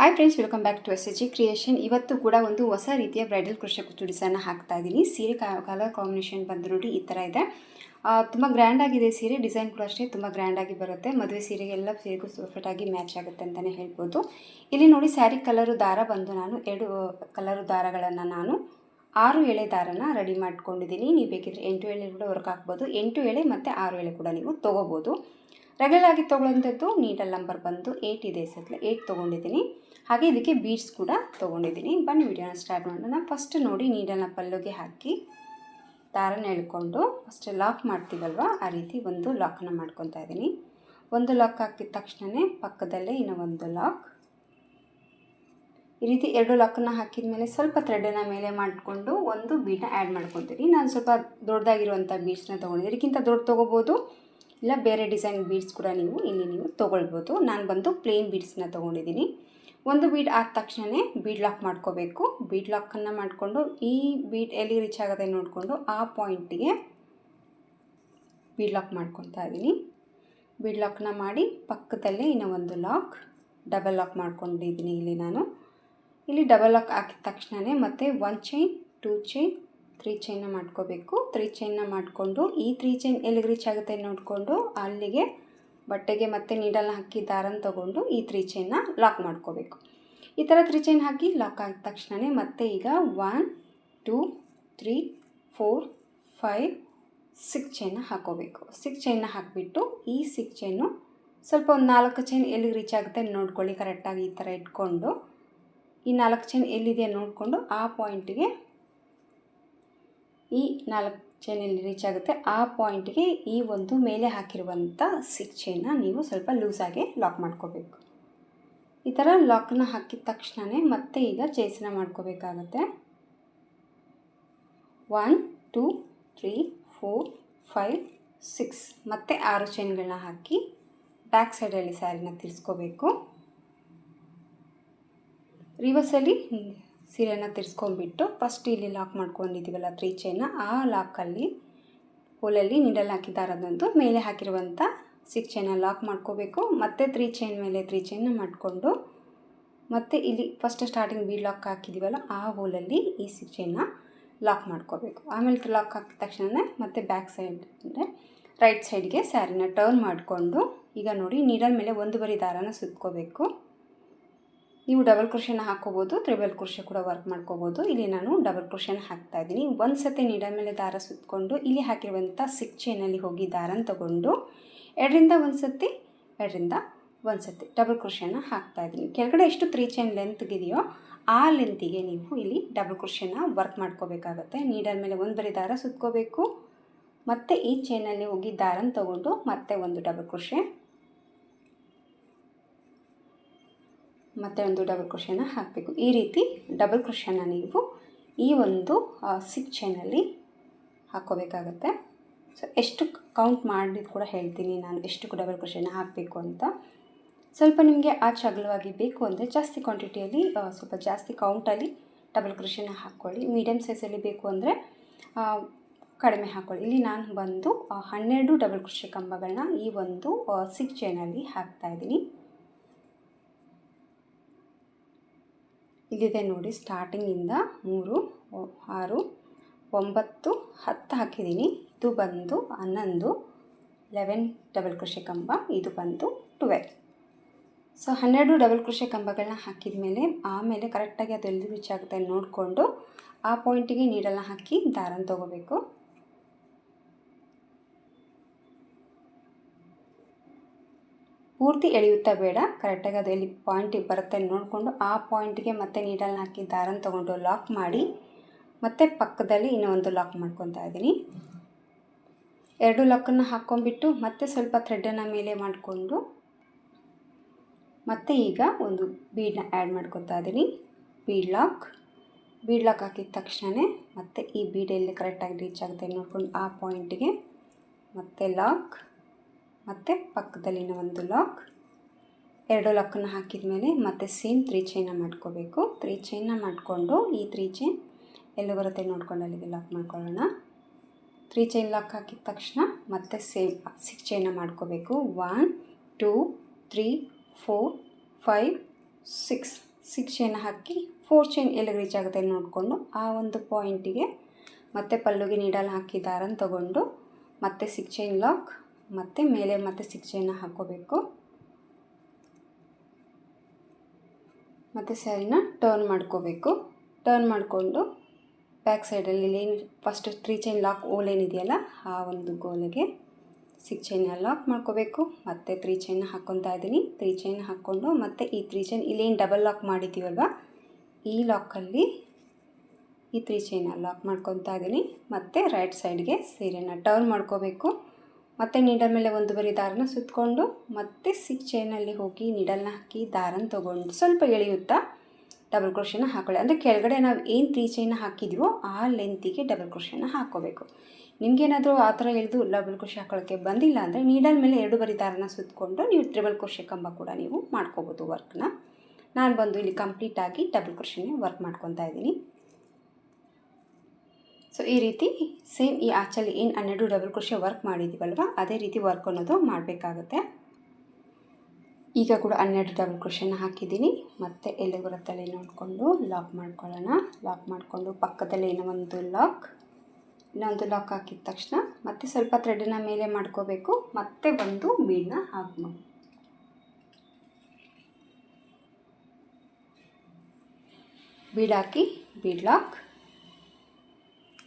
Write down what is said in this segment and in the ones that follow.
Hi friends, welcome back to SG creation. ಇವತ್ತು ಕೂಡ ಒಂದು ಹೊಸ ರೀತಿಯ ಬ್ರೈಡಲ್ ಕ್ರೋಶೆ ಕುಚ್ಚುಡಿಸನ್ನು ಹಾಕ್ತಾ ಇದ್ದೀನಿ. ಸೀರೆ ಕಲರ್ ಕಾಂಬಿನೇಷನ್ ಬಂದು ನೋಡಿ ಈ ಥರ ಇದೆ. ತುಂಬ ಗ್ರ್ಯಾಂಡಾಗಿದೆ ಸೀರೆ. ಡಿಸೈನ್ ಕೂಡ ಅಷ್ಟೇ ತುಂಬ ಗ್ರ್ಯಾಂಡಾಗಿ ಬರುತ್ತೆ. ಮದುವೆ ಸೀರೆಗೆಲ್ಲ ಸೀರೆಗೂ ಪರ್ಫೆಕ್ಟಾಗಿ ಮ್ಯಾಚ್ ಆಗುತ್ತೆ ಅಂತಲೇ ಹೇಳ್ಬೋದು. ಇಲ್ಲಿ ನೋಡಿ ಸ್ಯಾರಿ ಕಲರು ದಾರ ಬಂದು ನಾನು 2 ಕಲರು ದಾರಗಳನ್ನು ನಾನು 6 ಎಳೆ ದಾರನ ರೆಡಿ ಮಾಡ್ಕೊಂಡಿದ್ದೀನಿ. ನೀವು ಬೇಕಿದ್ರೆ 8 ಎಳೆ ಕೂಡ ವರ್ಕ್ ಹಾಕ್ಬೋದು. 8 ಎಳೆ ಮತ್ತು 6 ಎಳೆ ಕೂಡ ನೀವು ತೊಗೋಬೋದು. ರೆಗ್ಯುಲರ್ ಆಗಿ ತೊಗೊಳ್ಳೋಂಥದ್ದು ನೀಡಲ್ ನಂಬರ್ ಬಂದು 8 ಇದೆ. ಸಲ 8 ತೊಗೊಂಡಿದ್ದೀನಿ. ಹಾಗೆ ಇದಕ್ಕೆ ಬೀಡ್ಸ್ ಕೂಡ ತೊಗೊಂಡಿದ್ದೀನಿ. ಬನ್ನಿ ವಿಡಿಯೋನ ಸ್ಟಾರ್ಟ್ ಮಾಡೋಣ. ಫಸ್ಟ್ ನೋಡಿ ನೀಡಲ್ನ ಪಲ್ಲುಗೆ ಹಾಕಿ ದಾರನ ಎಳ್ಕೊಂಡು ಫಸ್ಟ್ ಲಾಕ್ ಮಾಡ್ತೀವಲ್ವ, ಆ ರೀತಿ ಒಂದು ಲಾಕನ್ನು ಮಾಡ್ಕೊತಾ ಇದ್ದೀನಿ. ಒಂದು ಲಾಕ್ ಹಾಕಿದ ತಕ್ಷಣವೇ ಪಕ್ಕದಲ್ಲೇ ಇನ್ನೂ ಒಂದು ಲಾಕ್, ಈ ರೀತಿ 2 ಲಾಕನ್ನು ಹಾಕಿದ ಮೇಲೆ ಸ್ವಲ್ಪ ಥ್ರೆಡನ್ನು ಮೇಲೆ ಮಾಡಿಕೊಂಡು ಒಂದು ಬೀಡನ್ನ ಆ್ಯಡ್ ಮಾಡ್ಕೊತೀನಿ. ನಾನು ಸ್ವಲ್ಪ ದೊಡ್ಡದಾಗಿರುವಂಥ ಬೀಡ್ಸ್ನ ತೊಗೊಂಡಿದ್ದೀನಿ. ಇದಕ್ಕಿಂತ ದೊಡ್ಡ ತೊಗೋಬೋದು, ಇಲ್ಲ ಬೇರೆ ಡಿಸೈನ್ ಬೀಡ್ಸ್ ಕೂಡ ನೀವು ತೊಗೊಳ್ಬೋದು. ನಾನು ಬಂದು ಪ್ಲೇನ್ ಬೀಡ್ಸ್ನ ತೊಗೊಂಡಿದ್ದೀನಿ. ಒಂದು ಬೀಡ್ ಆದ ತಕ್ಷಣವೇ ಬೀಡ್ ಲಾಕ್ ಮಾಡ್ಕೋಬೇಕು. ಬೀಡ್ ಲಾಕನ್ನು ಮಾಡಿಕೊಂಡು ಈ ಬೀಡ್ ಎಲ್ಲಿ ರೀಚ್ ಆಗೋದೆ ನೋಡಿಕೊಂಡು ಆ ಪಾಯಿಂಟಿಗೆ ಬೀಡ್ ಲಾಕ್ ಮಾಡ್ಕೊತಾ ಇದ್ದೀನಿ. ಬೀಡ್ ಲಾಕ್ನ ಮಾಡಿ ಪಕ್ಕದಲ್ಲೇ ಇನ್ನೂ ಒಂದು ಲಾಕ್, ಡಬಲ್ ಲಾಕ್ ಮಾಡ್ಕೊಂಡಿದ್ದೀನಿ. ಇಲ್ಲಿ ಡಬಲ್ ಲಾಕ್ ಹಾಕಿದ ತಕ್ಷಣವೇ ಮತ್ತೆ 1 ಚೈನ್ 2 ಚೈನ್ 3 ಚೈನ್ನ ಮಾಡ್ಕೋಬೇಕು. 3 ಚೈನ್ನ ಮಾಡಿಕೊಂಡು ಈ 3 ಚೈನ್ ಎಲ್ಲಿಗೆ ರೀಚ್ ಆಗುತ್ತೆ ನೋಡಿಕೊಂಡು ಅಲ್ಲಿಗೆ ಬಟ್ಟೆಗೆ ಮತ್ತೆ ನೀಡಲ್ನ ಹಾಕಿ ದಾರನ ತೊಗೊಂಡು ಈ 3 ಚೈನ್ನ ಲಾಕ್ ಮಾಡ್ಕೋಬೇಕು. ಈ ಥರ 3 ಚೈನ್ ಹಾಕಿ ಲಾಕ್ ಆಗಿದ ತಕ್ಷಣವೇ ಮತ್ತೆ ಈಗ 1 2 3 4 5 6 ಚೈನ್ನ ಹಾಕೋಬೇಕು. 6 ಚೈನ್ನ ಹಾಕಿಬಿಟ್ಟು ಈ 6 ಚೈನು ಸ್ವಲ್ಪ ಒಂದು 4 ಚೈನ್ ಎಲ್ಲಿಗೆ ರೀಚ್ ಆಗುತ್ತೆ ನೋಡ್ಕೊಳ್ಳಿ. ಕರೆಕ್ಟಾಗಿ ಈ ಥರ ಇಟ್ಕೊಂಡು ಈ 4 ಚೈನ್ ಎಲ್ಲಿದೆ ನೋಡಿಕೊಂಡು ಆ ಪಾಯಿಂಟಿಗೆ, ಈ 4 ಚೈನ್ ಎಲ್ಲಿ ರೀಚ್ ಆಗುತ್ತೆ ಆ ಪಾಯಿಂಟಿಗೆ ಈ ಒಂದು ಮೇಲೆ ಹಾಕಿರುವಂಥ 6 ಚೈನ್ನ ನೀವು ಸ್ವಲ್ಪ ಲೂಸಾಗಿ ಲಾಕ್ ಮಾಡ್ಕೋಬೇಕು. ಈ ಥರ ಲಾಕನ್ನ ಹಾಕಿದ ತಕ್ಷಣವೇ ಮತ್ತೆ ಈಗ ಚೈನ್ನ ಮಾಡ್ಕೋಬೇಕಾಗತ್ತೆ. 1 2 3 4 5 6 ಮತ್ತೆ 6 ಚೈನ್ಗಳನ್ನ ಹಾಕಿ ಬ್ಯಾಕ್ ಸೈಡಲ್ಲಿ ಸ್ಯಾರಿನ ತಿರ್ಸ್ಕೋಬೇಕು. ರಿವರ್ಸಲ್ಲಿ ಸೀರೆಯನ್ನು ತಿರ್ಸ್ಕೊಂಡ್ಬಿಟ್ಟು ಫಸ್ಟ್ ಇಲ್ಲಿ ಲಾಕ್ ಮಾಡ್ಕೊಂಡಿದ್ದೀವಲ್ಲ 3 ಚೈನ್ನ, ಆ ಲಾಕಲ್ಲಿ ಹೋಲಲ್ಲಿ ನೀಡಲ್ ಹಾಕಿ ದಾರದಂದು ಮೇಲೆ ಹಾಕಿರುವಂಥ 6 ಚೈನ್ನ ಲಾಕ್ ಮಾಡ್ಕೋಬೇಕು. ಮತ್ತು 3 ಚೈನ್ ಮೇಲೆ 3 ಚೈನ್ನ ಮಾಡಿಕೊಂಡು ಮತ್ತು ಇಲ್ಲಿ ಫಸ್ಟ್ ಸ್ಟಾರ್ಟಿಂಗ್ ಬೀಡ್ ಲಾಕ್ ಹಾಕಿದ್ದೀವಲ್ಲ ಆ ಹೋಲಲ್ಲಿ ಈ 6 ಚೈನ್ನ ಲಾಕ್ ಮಾಡ್ಕೋಬೇಕು. ಆಮೇಲೆ ಲಾಕ್ ಹಾಕಿದ ತಕ್ಷಣ ಮತ್ತೆ ಬ್ಯಾಕ್ ಸೈಡ್ ಅಂದರೆ ರೈಟ್ ಸೈಡ್ಗೆ ಸ್ಯಾರಿನ ಟರ್ನ್ ಮಾಡಿಕೊಂಡು ಈಗ ನೋಡಿ ನೀಡಲ್ ಮೇಲೆ 1 ಬರಿ ದಾರನ ಸುತ್ಕೋಬೇಕು. ನೀವು ಡಬಲ್ ಕ್ರೋಶೆನ ಹಾಕ್ಕೋಬೋದು, ತ್ರಿಬಲ್ ಕ್ರೋಶೆ ಕೂಡ ವರ್ಕ್ ಮಾಡ್ಕೋಬೋದು. ಇಲ್ಲಿ ನಾನು ಡಬಲ್ ಕ್ರೋಶೆನ ಹಾಕ್ತಾ ಇದ್ದೀನಿ. ಒಂದು ಸತಿ ನೀಡಲ್ ಮೇಲೆ ದಾರ ಸುತ್ತಕೊಂಡು ಇಲ್ಲಿ ಹಾಕಿರುವಂಥ 6 ಚೈನಲ್ಲಿ ಹೋಗಿ ದಾರನ ತೊಗೊಂಡು 2ರಿಂದ 1 ಸತಿ 2ರಿಂದ 1 ಸತಿ ಡಬಲ್ ಕ್ರೋಶೆನ ಹಾಕ್ತಾ ಇದ್ದೀನಿ. ಕೆಳಗಡೆ ಎಷ್ಟು 3 ಚೈನ್ ಲೆಂತ್ಗಿದೆಯೋ ಆ ಲೆಂತಿಗೆ ನೀವು ಇಲ್ಲಿ ಡಬಲ್ ಕ್ರೋಶೆನ ವರ್ಕ್ ಮಾಡ್ಕೋಬೇಕಾಗತ್ತೆ. ನೀಡಲ್ ಮೇಲೆ 1 ಬರಿ ದಾರ ಸುತ್ಕೋಬೇಕು, ಮತ್ತು ಈ ಚೈನಲ್ಲಿ ಹೋಗಿ ದಾರನ ತೊಗೊಂಡು ಮತ್ತೆ ಒಂದು ಡಬಲ್ ಕ್ರೋಶೆ, ಮತ್ತು ಒಂದು ಡಬಲ್ ಕ್ರೋಶೆನ ಹಾಕಬೇಕು. ಈ ರೀತಿ ಡಬಲ್ ಕ್ರೋಶೆನ ನೀವು ಈ ಒಂದು 6 ಚೈನಲ್ಲಿ ಹಾಕ್ಕೋಬೇಕಾಗತ್ತೆ. ಸೊ ಎಷ್ಟು ಕೌಂಟ್ ಮಾಡಿದ್ದು ಕೂಡ ಹೇಳ್ತೀನಿ ನಾನು, ಎಷ್ಟು ಡಬಲ್ ಕ್ರೋಶೆನ ಹಾಕಬೇಕು ಅಂತ. ಸ್ವಲ್ಪ ನಿಮಗೆ ಅಗಲವಾಗಿ ಬೇಕು ಅಂದರೆ ಜಾಸ್ತಿ ಕ್ವಾಂಟಿಟಿಯಲ್ಲಿ ಸ್ವಲ್ಪ ಜಾಸ್ತಿ ಕೌಂಟಲ್ಲಿ ಡಬಲ್ ಕ್ರೋಶೆನ ಹಾಕ್ಕೊಳ್ಳಿ. ಮೀಡಿಯಮ್ ಸೈಜಲ್ಲಿ ಬೇಕು ಅಂದರೆ ಕಡಿಮೆ ಹಾಕ್ಕೊಳ್ಳಿ. ಇಲ್ಲಿ ನಾನು ಬಂದು 12 ಡಬಲ್ ಕ್ರೋಶೆ ಕಂಬಗಳನ್ನ ಈ ಒಂದು 6 ಚೈನಲ್ಲಿ ಹಾಕ್ತಾಯಿದ್ದೀನಿ. ಇಲ್ಲಿದೆ ನೋಡಿ, ಸ್ಟಾರ್ಟಿಂಗಿಂದ 3 6 9 10 ಹಾಕಿದ್ದೀನಿ. ಇದು ಬಂದು 11 11 ಡಬಲ್ ಕ್ರೋಶೆ ಕಂಬ, ಇದು ಬಂದು 12. ಸೊ 12 ಡಬಲ್ ಕ್ರೋಶೆ ಕಂಬಗಳನ್ನ ಹಾಕಿದ ಮೇಲೆ ಆಮೇಲೆ ಕರೆಕ್ಟಾಗಿ ಅದು ಎಲ್ಲಿ ರೀಚ್ ಆಗುತ್ತೆ ನೋಡಿಕೊಂಡು ಆ ಪಾಯಿಂಟಿಗೆ ನೀಡಲ್ನ ಹಾಕಿ ದಾರನ ತೊಗೋಬೇಕು. ಪೂರ್ತಿ ಎಳೆಯುತ್ತಾ ಬೇಡ, ಕರೆಕ್ಟಾಗಿ ಅದು ಎಲ್ಲಿ ಪಾಯಿಂಟಿಗೆ ಬರುತ್ತೆ ನೋಡಿಕೊಂಡು ಆ ಪಾಯಿಂಟಿಗೆ ಮತ್ತೆ ನೀಡಲ್ನ ಹಾಕಿ ದಾರನ ತೊಗೊಂಡು ಲಾಕ್ ಮಾಡಿ ಮತ್ತೆ ಪಕ್ಕದಲ್ಲಿ ಇನ್ನೂ ಒಂದು ಲಾಕ್ ಮಾಡ್ಕೊತಾ ಇದ್ದೀನಿ. 2 ಲಾಕನ್ನು ಹಾಕ್ಕೊಂಡ್ಬಿಟ್ಟು ಮತ್ತೆ ಸ್ವಲ್ಪ ಥ್ರೆಡನ್ನು ಮೇಲೆ ಮಾಡಿಕೊಂಡು ಮತ್ತೆ ಈಗ ಒಂದು ಬೀಡನ್ನ ಆ್ಯಡ್ ಮಾಡ್ಕೊತಾ ಇದ್ದೀನಿ. ಬೀಡ್ ಲಾಕ್ ಹಾಕಿದ ತಕ್ಷಣವೇ ಮತ್ತೆ ಈ ಬೀಡಲ್ಲಿ ಕರೆಕ್ಟಾಗಿ ರೀಚ್ ಆಗುತ್ತೆ ನೋಡ್ಕೊಂಡು ಆ ಪಾಯಿಂಟಿಗೆ ಮತ್ತೆ ಲಾಕ್, ಮತ್ತು ಪಕ್ಕದಲ್ಲಿ ಒಂದು ಲಾಕ್. 2 ಲಾಕನ್ನು ಹಾಕಿದ ಮೇಲೆ ಮತ್ತೆ ಸೇಮ್ 3 ಚೈನ್ನ ಮಾಡ್ಕೋಬೇಕು. 3 ಚೈನ್ನ ಮಾಡಿಕೊಂಡು ಈ 3 ಚೈನ್ ಎಲ್ಲ ಬರುತ್ತೆ ನೋಡ್ಕೊಂಡು ಅಲ್ಲಿಗೆ ಲಾಕ್ ಮಾಡ್ಕೊಳ್ಳೋಣ. 3 ಚೈನ್ ಲಾಕ್ ಹಾಕಿದ ತಕ್ಷಣ ಮತ್ತೆ ಸೇಮ್ 6 ಚೈನ್ನ ಮಾಡ್ಕೋಬೇಕು. 1 2 3 4 5 6 6 ಚೈನ್ ಹಾಕಿ 4 ಚೈನ್ ಎಲ್ಲಿಗೆ ರೀಚ್ ಆಗುತ್ತೆ ನೋಡಿಕೊಂಡು ಆ ಒಂದು ಪಾಯಿಂಟಿಗೆ ಮತ್ತೆ ಪಲ್ಲುಗೆ ನೀಡಲ್ ಹಾಕಿ ದಾರನ ತಗೊಂಡು ಮತ್ತೆ 6 ಚೈನ್ ಲಾಕ್, ಮತ್ತು ಮೇಲೆ ಮತ್ತೆ 6 ಚೈನ ಹಾಕ್ಕೋಬೇಕು. ಮತ್ತು ಸ್ಯಾರಿನ ಟರ್ನ್ ಮಾಡ್ಕೋಬೇಕು. ಟರ್ನ್ ಮಾಡಿಕೊಂಡು ಬ್ಯಾಕ್ ಸೈಡಲ್ಲಿ ಏನು ಫಸ್ಟ್ 3 ಚೈನ್ ಲಾಕ್ ಓಲ್ ಏನಿದೆಯಲ್ಲ ಆ ಒಂದು ಗೋಲಿಗೆ 6 ಚೈನ ಲಾಕ್ ಮಾಡ್ಕೋಬೇಕು. ಮತ್ತು 3 ಚೈನ ಹಾಕ್ಕೊತಾ ಇದ್ದೀನಿ. 3 ಚೈನ್ ಹಾಕ್ಕೊಂಡು ಮತ್ತು ಈ 3 ಚೈನ್ ಇಲ್ಲೇನು ಡಬಲ್ ಲಾಕ್ ಮಾಡಿದ್ದೀವಲ್ವ ಈ ಲಾಕಲ್ಲಿ ಈ 3 ಚೈನ ಲಾಕ್ ಮಾಡ್ಕೊತಾ ಇದ್ದೀನಿ. ಮತ್ತು ರೈಟ್ ಸೈಡ್ಗೆ ಸೀರೆನ ಟರ್ನ್ ಮಾಡ್ಕೋಬೇಕು. ಮತ್ತು ನೀಡಲ್ ಮೇಲೆ ಒಂದು ಬರಿ ದಾರನ ಸುತ್ತಕೊಂಡು ಮತ್ತೆ 6 ಚೈನಲ್ಲಿ ಹೋಗಿ ನೀಡಲ್ನ ಹಾಕಿ ದಾರನ ತೊಗೊಂಡು ಸ್ವಲ್ಪ ಎಳೆಯುತ್ತಾ ಡಬಲ್ ಕ್ರೋಶೆನ ಹಾಕೊಳ್ಳಿ. ಅಂದರೆ ಕೆಳಗಡೆ ನಾವು ಏನು 3 ಚೈನ ಹಾಕಿದ್ದೀವೋ ಆ ಲೆಂತಿಗೆ ಡಬಲ್ ಕ್ರೋಶೆನ ಹಾಕ್ಕೋಬೇಕು. ನಿಮಗೇನಾದರೂ ಆ ಥರ ಎಳೆದು ಡಬಲ್ ಕ್ರೋಶೆ ಹಾಕೊಳ್ಳೋಕ್ಕೆ ಬಂದಿಲ್ಲ ಅಂದರೆ ನೀಡಲ್ ಮೇಲೆ 2 ಬರಿ ದಾರನ ಸುತ್ತಕೊಂಡು ನೀವು ಟ್ರಿಬಲ್ ಕ್ರೋಶೆ ಕಂಬ ಕೂಡ ನೀವು ಮಾಡ್ಕೋಬೋದು ವರ್ಕ್ನ. ನಾನು ಬಂದು ಇಲ್ಲಿ ಕಂಪ್ಲೀಟಾಗಿ ಡಬಲ್ ಕ್ರೋಶೆನೇ ವರ್ಕ್ ಮಾಡ್ಕೊತಾ ಇದ್ದೀನಿ. ಸೊ ಈ ರೀತಿ ಸೇಮ್ ಈ ಆಚಲ್ಲಿ ಏನು 12 ಡಬಲ್ ಕ್ರೋಶೆ ವರ್ಕ್ ಮಾಡಿದ್ದೀವಲ್ವ ಅದೇ ರೀತಿ ವರ್ಕ್ ಅನ್ನೋದು ಮಾಡಬೇಕಾಗುತ್ತೆ. ಈಗ ಕೂಡ 12 ಡಬಲ್ ಕ್ರೋಶೆನ ಹಾಕಿದ್ದೀನಿ. ಮತ್ತು ಎಲ್ಲಿ ಬರುತ್ತಲ್ಲಿ ನೋಡಿಕೊಂಡು ಲಾಕ್ ಮಾಡ್ಕೊಳ್ಳೋಣ. ಲಾಕ್ ಮಾಡಿಕೊಂಡು ಪಕ್ಕದಲ್ಲಿ ಇನ್ನೊಂದು ಲಾಕ್ ಹಾಕಿದ ತಕ್ಷಣ ಮತ್ತೆ ಸ್ವಲ್ಪ ಥ್ರೆಡನ್ನ ಮೇಲೆ ಮಾಡ್ಕೋಬೇಕು. ಮತ್ತೆ ಒಂದು ಬೀಡನ್ನ ಹಾಕಿ ಬೀಡ್ ಹಾಕಿ ಬೀಡ್ ಲಾಕ್,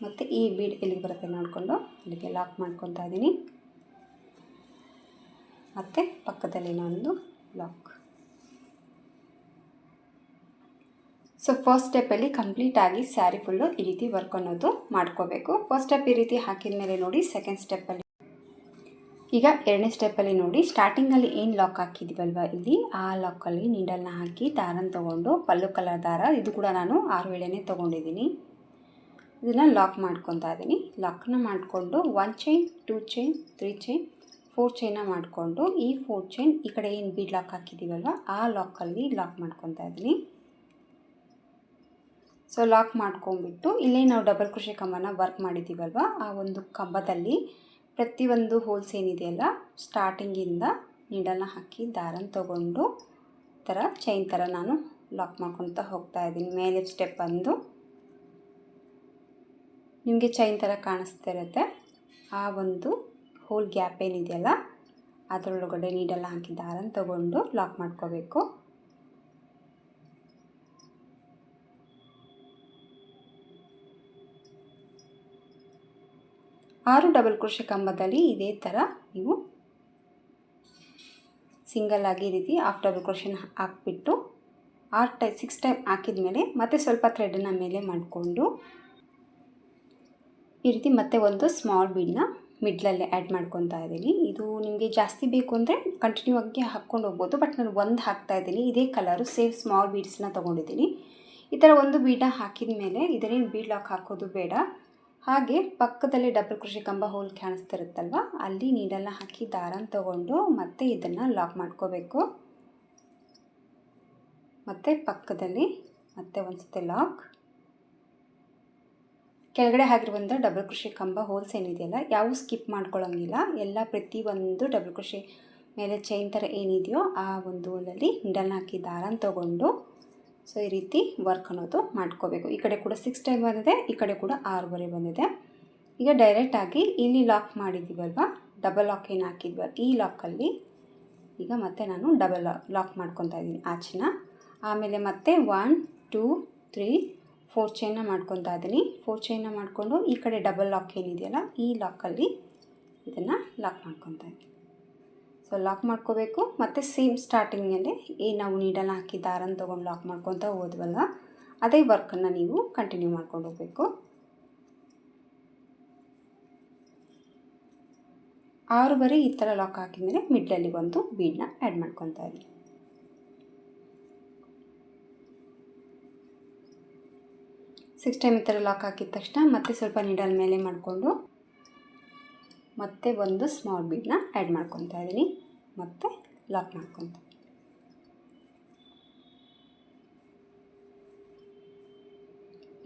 ಮತ್ತು ಈ ಬೀಡ್ ಎಲ್ಲಿಗೆ ಬರುತ್ತೆ ನೋಡಿಕೊಂಡು ಅಲ್ಲಿಗೆ ಲಾಕ್ ಮಾಡ್ಕೊತಾ ಇದ್ದೀನಿ. ಮತ್ತು ಪಕ್ಕದಲ್ಲಿ ಇನ್ನೊಂದು ಲಾಕ್. ಸೊ ಫಸ್ಟ್ ಸ್ಟೆಪ್ಪಲ್ಲಿ ಕಂಪ್ಲೀಟಾಗಿ ಸ್ಯಾರಿ ಫುಲ್ಲು ಈ ರೀತಿ ವರ್ಕ್ ಅನ್ನೋದು ಮಾಡ್ಕೋಬೇಕು. ಫಸ್ಟ್ ಸ್ಟೆಪ್ ಈ ರೀತಿ ಹಾಕಿದ ಮೇಲೆ ನೋಡಿ ಸೆಕೆಂಡ್ ಸ್ಟೆಪ್ಪಲ್ಲಿ ಈಗ ಎರಡನೇ ಸ್ಟೆಪ್ಪಲ್ಲಿ ನೋಡಿ ಸ್ಟಾರ್ಟಿಂಗಲ್ಲಿ ಏನು ಲಾಕ್ ಹಾಕಿದ್ದೀವಲ್ವ ಇಲ್ಲಿ ಆ ಲಾಕಲ್ಲಿ ನೀಡಲ್ನ ಹಾಕಿ ದಾರನ ತೊಗೊಂಡು ಪಲ್ಲು ಕಲರ್ ದಾರ ಇದು ಕೂಡ ನಾನು 6 ಎಳೆನೇ ತೊಗೊಂಡಿದ್ದೀನಿ. ಇದನ್ನು ಲಾಕ್ ಮಾಡ್ಕೊತಾ ಇದ್ದೀನಿ. ಲಾಕ್ನ ಮಾಡಿಕೊಂಡು 1 ಚೈನ್ 2 ಚೈನ್ 3 ಚೈನ್ 4 ಚೈನ ಮಾಡಿಕೊಂಡು ಈ 4 ಚೈನ್ ಈ ಕಡೆ ಏನು ಬೀಡ್ ಲಾಕ್ ಹಾಕಿದ್ದೀವಲ್ವ ಆ ಲಾಕಲ್ಲಿ ಲಾಕ್ ಮಾಡ್ಕೊತಾ ಇದ್ದೀನಿ. ಸೊ ಲಾಕ್ ಮಾಡ್ಕೊಂಡ್ಬಿಟ್ಟು ಇಲ್ಲೇ ನಾವು ಡಬಲ್ ಕ್ರೋಶೆ ಕಂಬನ ವರ್ಕ್ ಮಾಡಿದ್ದೀವಲ್ವ ಆ ಒಂದು ಕಂಬದಲ್ಲಿ ಪ್ರತಿಯೊಂದು ಹೋಲ್ಸ್ ಏನಿದೆಯಲ್ಲ ಸ್ಟಾರ್ಟಿಂಗಿಂದ ನೀಡಲ್ನ ಹಾಕಿ ದಾರನ ತೊಗೊಂಡು ಥರ ಚೈನ್ ಥರ ನಾನು ಲಾಕ್ ಮಾಡ್ಕೊತಾ ಹೋಗ್ತಾ ಇದ್ದೀನಿ. ಮೇಲೆ ಸ್ಟೆಪ್ ಬಂದು ನಿಮಗೆ ಚೈನ್ ಥರ ಕಾಣಿಸ್ತಾ ಇರುತ್ತೆ. ಆ ಒಂದು ಹೋಲ್ ಗ್ಯಾಪ್ ಏನಿದೆಯಲ್ಲ ಅದರೊಳಗಡೆ ನೀಡಲ್ನ ಹಾಕಿ ದಾರನ ತೊಗೊಂಡು ಲಾಕ್ ಮಾಡ್ಕೋಬೇಕು. ಆರು ಡಬಲ್ ಕ್ರೋಶೆ ಕಂಬದಲ್ಲಿ ಇದೇ ಥರ ನೀವು ಸಿಂಗಲ್ ಆಗಿ ಈ ರೀತಿ ಹಾಫ್ ಡಬಲ್ ಕ್ರೋಶೆನ ಹಾಕ್ಬಿಟ್ಟು 6 ಟೈಮ್ ಹಾಕಿದ ಮೇಲೆ ಮತ್ತೆ ಸ್ವಲ್ಪ ಥ್ರೆಡನ್ನ ಮೇಲೆ ಮಾಡಿಕೊಂಡು ಈ ರೀತಿ ಮತ್ತೆ ಒಂದು ಸ್ಮಾಲ್ ಬೀಡನ್ನ ಮಿಡ್ಲಲ್ಲೇ ಆ್ಯಡ್ ಮಾಡ್ಕೊತಾ ಇದ್ದೀನಿ. ಇದು ನಿಮಗೆ ಜಾಸ್ತಿ ಬೇಕು ಅಂದರೆ ಕಂಟಿನ್ಯೂ ಆಗಿ ಹಾಕ್ಕೊಂಡು ಹೋಗ್ಬೋದು. ಬಟ್ ನಾನು ಒಂದು ಹಾಕ್ತಾ ಇದ್ದೀನಿ. ಇದೇ ಕಲರು ಸೇಮ್ ಸ್ಮಾಲ್ ಬೀಡ್ಸ್ನ ತೊಗೊಂಡಿದ್ದೀನಿ. ಈ ಥರ ಒಂದು ಬೀಡನ್ನ ಹಾಕಿದ ಮೇಲೆ ಇದನ್ನೇನು ಬೀಡ್ ಲಾಕ್ ಹಾಕೋದು ಬೇಡ. ಹಾಗೆ ಪಕ್ಕದಲ್ಲಿ ಡಬಲ್ ಕ್ರೋಶೆ ಕಂಬ ಹೋಲ್ ಕಾಣಿಸ್ತಿರುತ್ತಲ್ವ ಅಲ್ಲಿ ನೀಡಲ್ನ ಹಾಕಿ ದಾರನ ತೊಗೊಂಡು ಮತ್ತೆ ಇದನ್ನು ಲಾಕ್ ಮಾಡ್ಕೋಬೇಕು. ಮತ್ತು ಪಕ್ಕದಲ್ಲಿ ಮತ್ತೆ ಒಂದು ಸತಿ ಲಾಕ್. ಕೆಳಗಡೆ ಆಗಿರುವಂಥ ಡಬಲ್ ಕ್ರೋಶೆ ಕಂಬ ಹೋಲ್ಸ್ ಏನಿದೆಯಲ್ಲ ಯಾವ ಸ್ಕಿಪ್ ಮಾಡ್ಕೊಳ್ಳೋಂಗಿಲ್ಲ. ಎಲ್ಲ ಪ್ರತಿಯೊಂದು ಡಬಲ್ ಕ್ರೋಶೆ ಮೇಲೆ ಚೈನ್ ಥರ ಏನಿದೆಯೋ ಆ ಒಂದು ಹೋಲಲ್ಲಿ ನೀಡಲ್ನ ಹಾಕಿ ದಾರನ ತೊಗೊಂಡು ಸೊ ಈ ರೀತಿ ವರ್ಕ್ ಅನ್ನೋದು ಮಾಡ್ಕೋಬೇಕು. ಈ ಕಡೆ ಕೂಡ 6 ಟೈಮ್ ಬಂದಿದೆ, ಈ ಕಡೆ ಕೂಡ 6 ಬಂದಿದೆ. ಈಗ ಡೈರೆಕ್ಟಾಗಿ ಇಲ್ಲಿ ಲಾಕ್ ಮಾಡಿದ್ದೀವಲ್ವ ಡಬಲ್ ಲಾಕ್ ಏನು ಹಾಕಿದ್ವಲ್ಲ ಈ ಲಾಕಲ್ಲಿ ಈಗ ಮತ್ತೆ ನಾನು ಡಬಲ್ ಲಾಕ್ ಮಾಡ್ಕೊತಾ ಇದ್ದೀನಿ ಆಚೆನ. ಆಮೇಲೆ ಮತ್ತೆ 1 2 3 4 ಚೈನ ಮಾಡ್ಕೊತಾ ಇದ್ದೀನಿ. 4 ಚೈನ ಮಾಡಿಕೊಂಡು ಈ ಕಡೆ ಡಬಲ್ ಲಾಕ್ ಏನಿದೆಯಲ್ಲ ಈ ಲಾಕಲ್ಲಿ ಇದನ್ನು ಲಾಕ್ ಮಾಡ್ಕೊತಾ ಇದ್ದೀನಿ. ಸೊ ಲಾಕ್ ಮಾಡ್ಕೋಬೇಕು. ಮತ್ತು ಸೇಮ್ ಸ್ಟಾರ್ಟಿಂಗಲ್ಲೇ ಏನು ನಾವು ನೀಡಲ್ನ ಹಾಕಿ ದಾರನ ತೊಗೊಂಡು ಲಾಕ್ ಮಾಡ್ಕೊತಾ ಹೋದ್ವಲ್ಲ ಅದೇ ವರ್ಕನ್ನು ನೀವು ಕಂಟಿನ್ಯೂ ಮಾಡ್ಕೊಂಡು ಹೋಗಬೇಕು. 6 ಬರಿ ಈ ಥರ ಲಾಕ್ ಹಾಕಿದ್ಮೇಲೆ ಮಿಡ್ಲಲ್ಲಿ ಒಂದು ಬೀಡನ್ನ ಆ್ಯಡ್ ಮಾಡ್ಕೊತಾ ಇದ್ದೀನಿ. ಸಿಕ್ಸ್ ಟೈಮ್ ಈ ಥರ ಲಾಕ್ ಹಾಕಿದ ತಕ್ಷಣ ಮತ್ತೆ ಸ್ವಲ್ಪ ನೀಡಲ್ ಮೇಲೆ ಮಾಡಿಕೊಂಡು ಮತ್ತೆ ಒಂದು ಸ್ಮಾಲ್ ಬೀಡನ್ನ ಆ್ಯಡ್ ಮಾಡ್ಕೊತಾ ಇದ್ದೀನಿ. ಮತ್ತು ಲಾಕ್ ಮಾಡ್ಕೊತ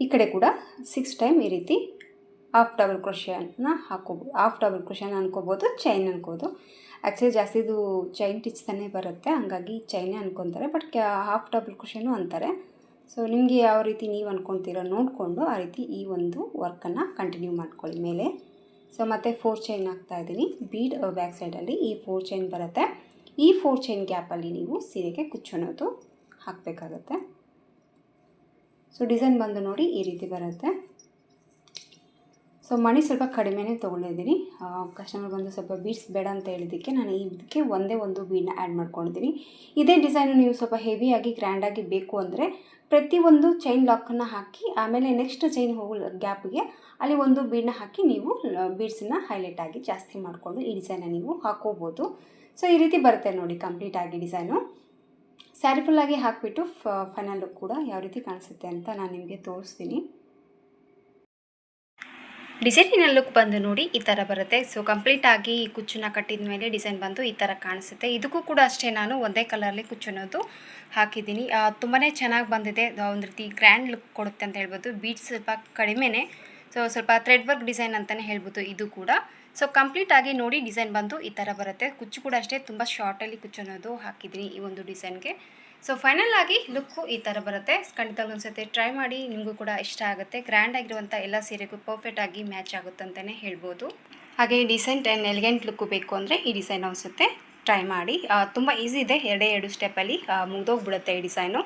ಈ ಕಡೆ ಕೂಡ 6 ಟೈಮ್ ಈ ರೀತಿ ಹಾಫ್ ಡಬಲ್ ಕ್ರೋಶೆನ ಹಾಕೋಬೋದು, ಹಾಫ್ ಡಬಲ್ ಕ್ರೋಶೆನ ಅನ್ಕೋಬೋದು, ಚೈನ್ ಅನ್ಕೋಬೋದು. ಆ್ಯಕ್ಚುಲಿ ಜಾಸ್ತಿದು ಚೈನ್ ಟಿಚ್ತಾನೆ ಬರುತ್ತೆ, ಹಂಗಾಗಿ ಚೈನೇ ಅನ್ಕೊತಾರೆ, ಬಟ್ ಹಾಫ್ ಡಬಲ್ ಕ್ರೋಶೆನೂ ಅಂತಾರೆ. ಸೊ ನಿಮಗೆ ಯಾವ ರೀತಿ ನೀವು ಅಂದ್ಕೊತೀರೋ ನೋಡಿಕೊಂಡು ಆ ರೀತಿ ಈ ಒಂದು ವರ್ಕನ್ನು ಕಂಟಿನ್ಯೂ ಮಾಡ್ಕೊಳ್ಳಿ ಮೇಲೆ. ಸೊ ಮತ್ತು 4 ಚೈನ್ ಹಾಕ್ತಾಯಿದ್ದೀನಿ. ಬೀಡ್ ಬ್ಯಾಕ್ ಸೈಡಲ್ಲಿ ಈ 4 ಚೈನ್ ಬರುತ್ತೆ. ಈ 4 ಚೈನ್ ಗ್ಯಾಪಲ್ಲಿ ನೀವು ಸೀರೆಗೆ ಕುಚ್ಚನ್ನೋದು ಹಾಕಬೇಕಾಗತ್ತೆ. ಸೊ ಡಿಸೈನ್ ಬಂದು ನೋಡಿ ಈ ರೀತಿ ಬರುತ್ತೆ. ಸೊ ಮಣಿ ಸ್ವಲ್ಪ ಕಡಿಮೆನೇ ತೊಗೊಂಡಿದ್ದೀನಿ. ಕಸ್ಟಮರ್ ಬಂದು ಸ್ವಲ್ಪ ಬೀಡ್ಸ್ ಬೇಡ ಅಂತ ಹೇಳಿದ್ದಕ್ಕೆ ನಾನು ಇದಕ್ಕೆ ಒಂದೇ ಒಂದು ಬೀಡನ್ನ ಆ್ಯಡ್ ಮಾಡ್ಕೊಂಡಿದ್ದೀನಿ. ಇದೇ ಡಿಸೈನು ನೀವು ಸ್ವಲ್ಪ ಹೆವಿಯಾಗಿ ಗ್ರ್ಯಾಂಡಾಗಿ ಬೇಕು ಅಂದರೆ ಪ್ರತಿಯೊಂದು ಚೈನ್ ಲಾಕನ್ನು ಹಾಕಿ ಆಮೇಲೆ ನೆಕ್ಸ್ಟ್ ಚೈನ್ ಹೋಗೋ ಗ್ಯಾಪ್ಗೆ ಅಲ್ಲಿ ಒಂದು ಬೀಡನ್ನ ಹಾಕಿ ನೀವು ಬೀಡ್ಸನ್ನು ಹೈಲೈಟಾಗಿ ಜಾಸ್ತಿ ಮಾಡಿಕೊಂಡು ಈ ಡಿಸೈನ ನೀವು ಹಾಕೋಬೋದು. ಸೊ ಈ ರೀತಿ ಬರುತ್ತೆ ನೋಡಿ ಕಂಪ್ಲೀಟಾಗಿ ಡಿಸೈನು. ಸ್ಯಾರಿ ಫುಲ್ಲಾಗಿ ಹಾಕಿಬಿಟ್ಟು ಫೈನಲ್ ಲುಕ್ ಕೂಡ ಯಾವ ರೀತಿ ಕಾಣಿಸುತ್ತೆ ಅಂತ ನಾನು ನಿಮಗೆ ತೋರಿಸ್ತೀನಿ. ಡಿಸೈನಿನ ಲುಕ್ ಬಂದು ನೋಡಿ ಈ ಥರ ಬರುತ್ತೆ. ಸೊ ಕಂಪ್ಲೀಟಾಗಿ ಕುಚ್ಚನ್ನ ಕಟ್ಟಿದ ಮೇಲೆ ಡಿಸೈನ್ ಬಂದು ಈ ಥರ ಕಾಣಿಸುತ್ತೆ. ಇದಕ್ಕೂ ಕೂಡ ಅಷ್ಟೇ ನಾನು ಒಂದೇ ಕಲರಲ್ಲಿ ಕುಚ್ಚನ್ನೋದು ಹಾಕಿದ್ದೀನಿ. ತುಂಬಾ ಚೆನ್ನಾಗಿ ಬಂದಿದೆ, ಒಂದು ರೀತಿ ಗ್ರ್ಯಾಂಡ್ ಲುಕ್ ಕೊಡುತ್ತೆ ಅಂತ ಹೇಳ್ಬೋದು. ಬೀಡ್ಸ್ ಸ್ವಲ್ಪ ಕಡಿಮೆನೇ, ಸೊ ಸ್ವಲ್ಪ ಥ್ರೆಡ್ ವರ್ಕ್ ಡಿಸೈನ್ ಅಂತಲೇ ಹೇಳ್ಬೋದು ಇದು ಕೂಡ. ಸೊ ಕಂಪ್ಲೀಟಾಗಿ ನೋಡಿ ಡಿಸೈನ್ ಬಂದು ಈ ಥರ ಬರುತ್ತೆ. ಕುಚ್ಚು ಕೂಡ ಅಷ್ಟೇ ತುಂಬ ಶಾರ್ಟಲ್ಲಿ ಕುಚ್ಚನ್ನೋದು ಹಾಕಿದ್ದೀನಿ ಈ ಒಂದು ಡಿಸೈನ್ಗೆ. ಸೊ ಫೈನಲ್ ಆಗಿ ಲುಕ್ಕು ಈ ಥರ ಬರುತ್ತೆ. ಖಂಡಿತ ಒಂದ್ಸತಿ ಟ್ರೈ ಮಾಡಿ, ನಿಮಗೂ ಕೂಡ ಇಷ್ಟ ಆಗುತ್ತೆ. ಗ್ರ್ಯಾಂಡ್ ಆಗಿರುವಂಥ ಎಲ್ಲ ಸೀರೆಗೂ ಪರ್ಫೆಕ್ಟಾಗಿ ಮ್ಯಾಚ್ ಆಗುತ್ತೆ ಅಂತಲೇ ಹೇಳ್ಬೋದು. ಹಾಗೆ ಡಿಸೈನ್ ಆ್ಯಂಡ್ ಎಲಿಗೆಂಟ್ ಲುಕ್ಕು ಬೇಕು ಅಂದರೆ ಈ ಡಿಸೈನ್ ಅನಿಸುತ್ತೆ ಟ್ರೈ ಮಾಡಿ. ತುಂಬ ಈಸಿ ಇದೆ, 2 ಸ್ಟೆಪ್ಪಲ್ಲಿ ಮುಗಿದೋಗ್ಬಿಡುತ್ತೆ ಈ ಡಿಸೈನು.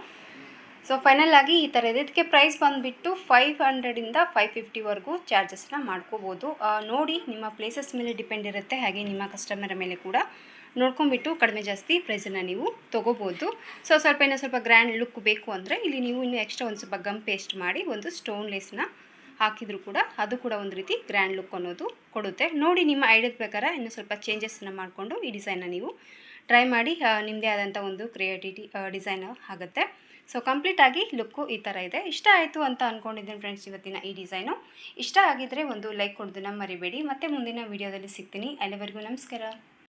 ಸೊ ಫೈನಲ್ ಆಗಿ ಈ ಥರ ಇದೆ. ಇದಕ್ಕೆ ಪ್ರೈಸ್ ಬಂದುಬಿಟ್ಟು 500ಇಂದ 550ವರೆಗೂ ಚಾರ್ಜಸ್ನ ಮಾಡ್ಕೋಬೋದು. ನೋಡಿ ನಿಮ್ಮ ಪ್ಲೇಸಸ್ ಮೇಲೆ ಡಿಪೆಂಡ್ ಇರುತ್ತೆ, ಹಾಗೆ ನಿಮ್ಮ ಕಸ್ಟಮರ್ ಮೇಲೆ ಕೂಡ ನೋಡ್ಕೊಂಬಿಟ್ಟು ಕಡಿಮೆ ಜಾಸ್ತಿ ಪ್ರೈಸನ್ನು ನೀವು ತೊಗೋಬೋದು. ಸೊ ಸ್ವಲ್ಪ ಗ್ರ್ಯಾಂಡ್ ಲುಕ್ ಬೇಕು ಅಂದರೆ ಇಲ್ಲಿ ನೀವು ಇನ್ನೂ ಎಕ್ಸ್ಟ್ರಾ ಒಂದು ಸ್ವಲ್ಪ ಗಮ್ ಪೇಸ್ಟ್ ಮಾಡಿ ಒಂದು ಸ್ಟೋನ್ ಲೇಸ್ನ ಹಾಕಿದರೂ ಕೂಡ ಅದು ಕೂಡ ಒಂದು ರೀತಿ ಗ್ರ್ಯಾಂಡ್ ಲುಕ್ ಅನ್ನೋದು ಕೊಡುತ್ತೆ. ನೋಡಿ ನಿಮ್ಮ ಐಡಿಯಾದ ಪ್ರಕಾರ ಇನ್ನೂ ಸ್ವಲ್ಪ ಚೇಂಜಸ್ನ ಮಾಡಿಕೊಂಡು ಈ ಡಿಸೈನ್ನ ನೀವು ಟ್ರೈ ಮಾಡಿ, ನಿಮ್ಮದೇ ಆದಂಥ ಒಂದು ಕ್ರಿಯೇಟಿವಿಟಿ ಡಿಸೈನ್ ಆಗುತ್ತೆ. ಸೊ ಕಂಪ್ಲೀಟಾಗಿ ಲುಕ್ಕು ಈ ಥರ ಇದೆ. ಇಷ್ಟ ಆಯಿತು ಅಂತ ಅಂದ್ಕೊಂಡಿದ್ದೀನಿ ಫ್ರೆಂಡ್ಸ್ ಇವತ್ತಿನ ಈ ಡಿಸೈನು. ಇಷ್ಟ ಆಗಿದ್ದರೆ ಒಂದು ಲೈಕ್ ಕೊಡೋದನ್ನು ಮರಿಬೇಡಿ. ಮತ್ತೆ ಮುಂದಿನ ವೀಡಿಯೋದಲ್ಲಿ ಸಿಗ್ತೀನಿ. ಅಲ್ಲಿವರೆಗೂ ನಮಸ್ಕಾರ.